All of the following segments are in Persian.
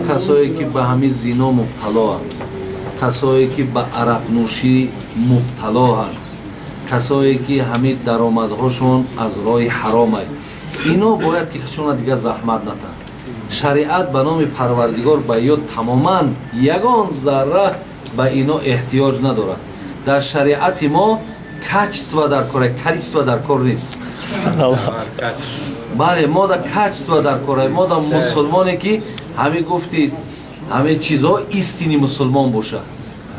کسایی که به همین زنا مبتلا هستند، کسایی که به عرق نوشی مبتلا هستند، کسایی که همین درآمدهاشون از راه حرام است، اینا باید که چون دیگه زحمت نتن. شریعت به نام پروردگار به یاد تماما یگان ذره به اینا احتیاج نداره. در شریعت ما کچتوا در کار، کریچتوا در کار نیست. بله، ما در کچتوا در کار، ما در مسلمانی که همه گفتید همه چیزها ایستینی مسلمان باشه،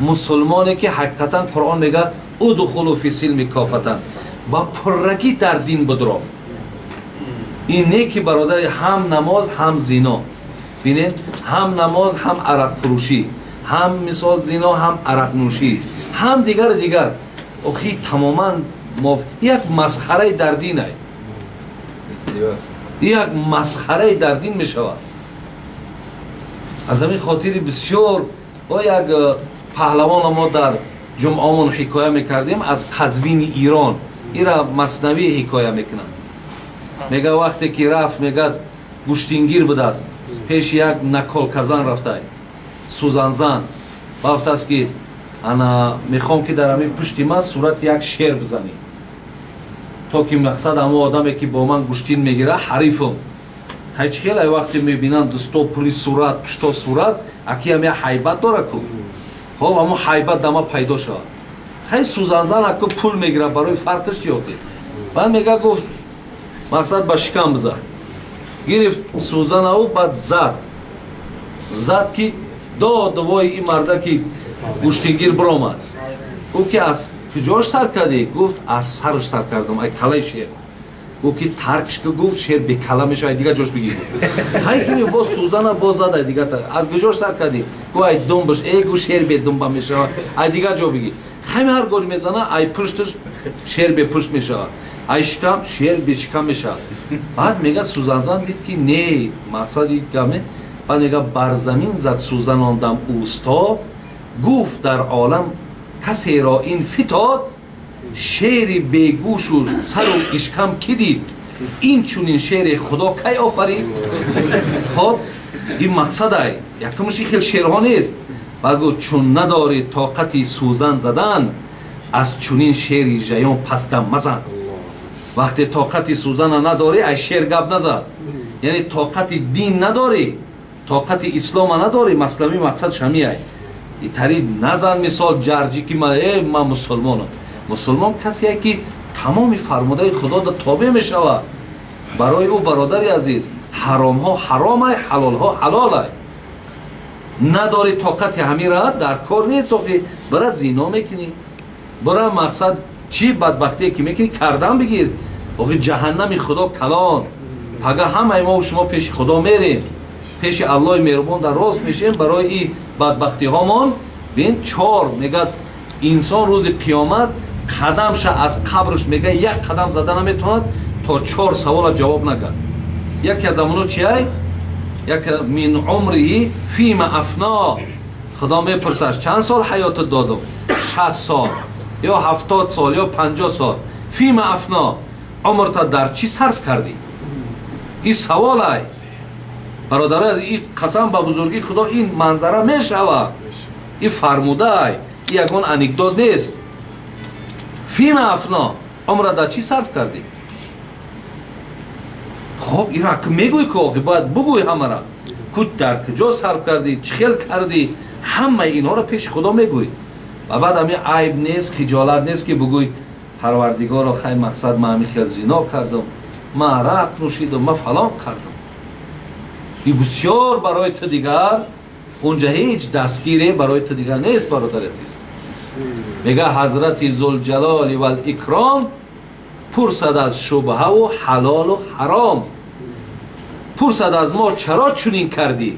مسلمانی که حقیقتا قرآن میگه ادخلوا فی السلم کافة، با پرگی در دین بدرو. این نه که برادر هم نماز هم زنا، ببینید هم نماز هم عرق فروشی، هم مثال زنا هم عرق نوشی، هم دیگر اخی تماما یک مسخره در دین است، یک مسخره در دین می شود. از همین خاطر بسیار با یک پهلوان ما در جمعهمون حکایه میکردیم از قزوین ایران، ایرا مثنوی حکایه میکنن. میگه وقتی که رفت میگه گوشتینگیر بود است، پیش یک نکالکزن رفته سوزنزن گفت است که انا میخوام که در همین پشت من صورت یک شیر بزنی تا که مقصد اما آدمی که با من گوشتین میگیره حریفم. هیچ خیلی وقتی میبینن دستا پولی صورت پشتا صورت اکی هم حیبت داره کو، خب اما حیبت دما پیدا شد. خیلی سوزنزن اکو پول میگیره برای فرقش چی ہوتی؟ بعد میگه گفت مقصد با شکم بزن، گرفت سوزن او بعد زد که دوای این مرده که گوشتینگیر برآمد. او که از کجاش سر کردی؟ گفت از سرش سر کردم، ای کلای شیر. گفت که ترکش که گفت شیر به کلا میشه، دیگه جاش بگیر. خیلی که با سوزن باز زد دیگه از کجاش سر کردی؟ گفت ای دنبش، ای گفت شیر به دنبا میشه، ای دیگه جا بگیر. خیلی هر گوری میزنه ای پشتش شیر به پشت میشه، ای شکم شیر به شکم میشه. بعد میگه سوزنزن دید که نه مقصدی کمه. بعد میگه بر زمین زد سوزن آندم اوستا، گفت در عالم کسی را این فتاد، شیر بیگوش و سر و اشکم کی دید، این چونین شیر خدا کی آفرید؟ خب این مقصد ای یکمشی خیلی شیرها نیست. بعد گفت چون نداری طاقتی سوزن زدن، از چونین شیری جیان پس دم مزن. وقتی طاقتی سوزن نداری ای شیر گب نزد، یعنی طاقت دین نداری، طاقت اسلام نداری. مسلمی مقصد شمی ای ایتری نزن مثال جرجی که من مسلمانم. مسلمان کسی است که تمام فرموده خدا را تابع می شود. برای او برادر عزیز حرام ها حرام است، حلال ها حلال است. نداری طاقت همین را در کار نیست، برای زنا میکنی، برای مقصد چی بدبختی که میکنی کردن بگیر. جهنم خدا کلان پگه همه ما و شما پیش خدا میریم، پیش الله مهربان در راست میشیم برای این بدبختی هامان. ببین چهار میگه انسان روز قیامت قدمش از قبرش میگه یک قدم زدن نمیتوند تا 4 سوال جواب نگه. یکی از امونو چیه؟ یک من عمری فیما افنا، خدا میپرسش چند سال حیات دادم؟ 60 سال یا 70 سال یا 50 سال. فیما افنا، عمرت در چی صرف کردی؟ این سوال ای برادر، از این قسم به بزرگی خدا این منظره میشود، این فرموده ای، این یکون انکدوت نیست. فیما افنا، عمرت در چی صرف کردی؟ خب این را که میگوی که باید بگوی همه را کود در کجا صرف کردی، چه خیل کردی، همه اینا را پیش خدا میگوی. و بعد همین عیب نیست، خجالت نیست که بگوی پروردگارا خیلی مقصد من همین خیل زنا کردم، من عرق نوشیدم، من فلان کردم. این بسیار برای تو دیگر اونجا هیچ دستگیری برای تو دیگر نیست برادر عزیز. میگه حضرت ذوالجلال و الاکرام پرسد از شبهه و حلال و حرام، پرسد از ما چرا چنین کردی،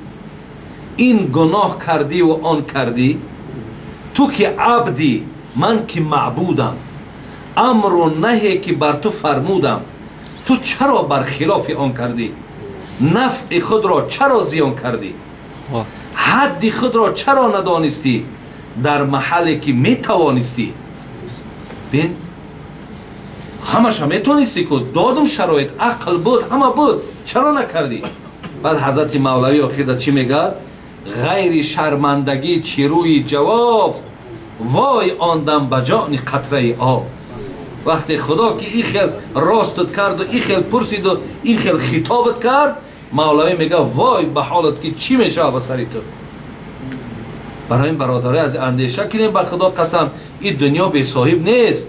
این گناه کردی و آن کردی، تو که عبدی من که معبودم، امر و نهی که بر تو فرمودم، تو چرا برخلاف آن کردی، نفع خود را چرا زیان کردی، حد خود را چرا ندانستی در محلی که می توانستی. بین همش هم میتونستی که دادم شرایط عقل بود همه بود، چرا نکردی؟ بعد حضرت مولوی آخر چی میگه؟ غیر شرمندگی چیروی جواب وای آن دم بجان قطره آب. وقتی خدا که این خیل راستت کرد و این خیل پرسید و این خیل خطابت کرد، مولوی میگه وای به حالت که چی میشه به سری تو. برای این برادره از اندیشه کنیم، به خدا قسم این دنیا بی صاحب نیست.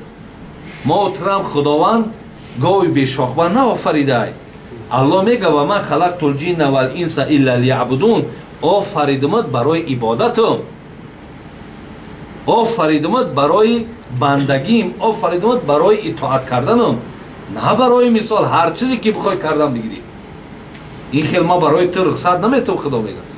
محترم خداوند گاوی بی شاخبر نآفریده. الله میگه و من خلقت الجن و الانس الا لیعبدون. آفریدمت برای عبادتم، آفریدمت برای بندگیم، آفریدمت برای اطاعت کردنم، نه برای مثال هر چیزی که بخوای کردم بگیری. این خیلی ما برای تو رخصت نمیتم. خدا میگه